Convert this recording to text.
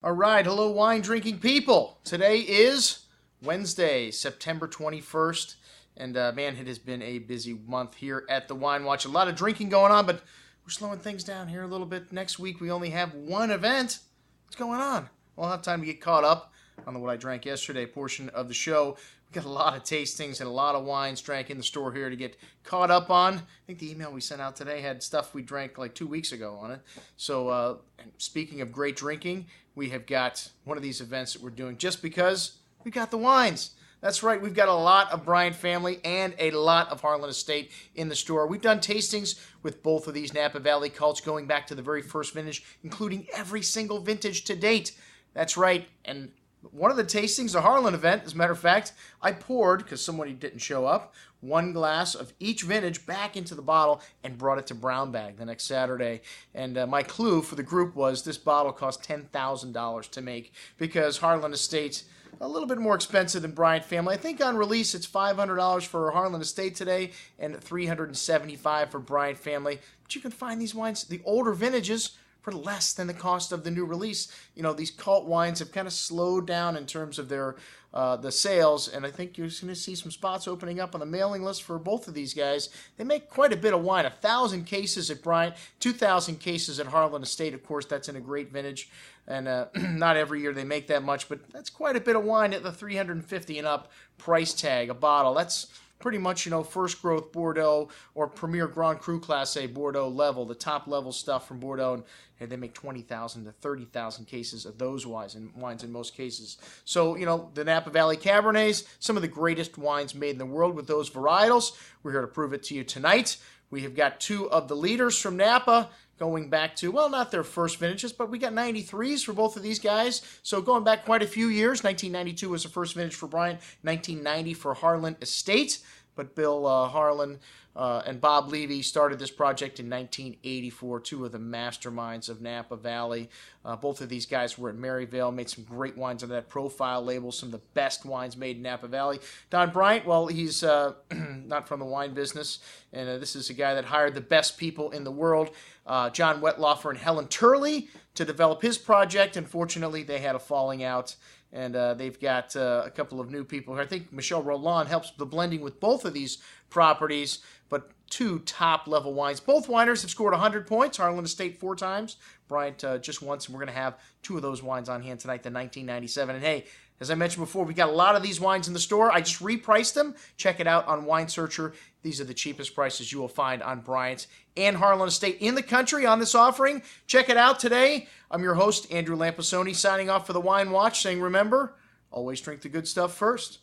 All right, hello wine drinking people. Today is Wednesday, September 21st, and man, it has been a busy month here at the Wine Watch. A lot of drinking going on, but we're slowing things down here a little bit. Next week, we only have one event. What's going on? We'll have time to get caught up on the What I Drank Yesterday portion of the show. We've got a lot of tastings and a lot of wines drank in the store here to get caught up on. I think the email we sent out today had stuff we drank like 2 weeks ago on it. So speaking of great drinking, we have got one of these events that we're doing just because we've got the wines. That's right, we've got a lot of Bryant family and a lot of Harlan Estate in the store. We've done tastings with both of these Napa Valley cults going back to the very first vintage, including every single vintage to date. That's right, and one of the tastings, a Harlan event, as a matter of fact, I poured, because somebody didn't show up, one glass of each vintage back into the bottle and brought it to brown bag the next Saturday. And my clue for the group was this bottle cost $10,000 to make because Harlan Estate, a little bit more expensive than Bryant family. I think on release it's $500 for Harlan Estate today and $375 for Bryant family. But you can find these wines, the older vintages, for less than the cost of the new release. You know, these cult wines have kind of slowed down in terms of their the sales, and I think you're going to see some spots opening up on the mailing list for both of these guys. They make quite a bit of wine, 1,000 cases at Bryant, 2,000 cases at Harlan Estate. Of course, that's in a great vintage, and not every year they make that much, but that's quite a bit of wine at the $350 and up price tag a bottle. That's pretty much, you know, first growth Bordeaux or Premier Grand Cru Class A Bordeaux level, the top level stuff from Bordeaux, and they make 20,000 to 30,000 cases of those wines in most cases. So, you know, the Napa Valley Cabernets, some of the greatest wines made in the world with those varietals. We're here to prove it to you tonight. We have got two of the leaders from Napa going back to, well, not their first vintages, but we got 93s for both of these guys. So going back quite a few years, 1992 was the first vintage for Bryant, 1990 for Harlan Estate. But Bill Harlan and Bob Levy started this project in 1984, two of the masterminds of Napa Valley. Both of these guys were at Maryvale, made some great wines under that profile label, some of the best wines made in Napa Valley. Don Bryant, well, he's not from the wine business, and this is a guy that hired the best people in the world, John Wetlaufer and Helen Turley, to develop his project. Unfortunately, they had a falling out. And they've got a couple of new people. I think Michelle Roland helps the blending with both of these properties, but two top-level wines. Both wineries have scored 100 points. Harlan Estate 4 times. Bryant just once, and we're going to have two of those wines on hand tonight, the 1997. And hey, as I mentioned before, we got a lot of these wines in the store. I just repriced them. Check it out on Wine Searcher. These are the cheapest prices you will find on Bryant and Harlan Estate in the country on this offering. Check it out today. I'm your host, Andrew Lampasone, signing off for the Wine Watch, saying remember, always drink the good stuff first.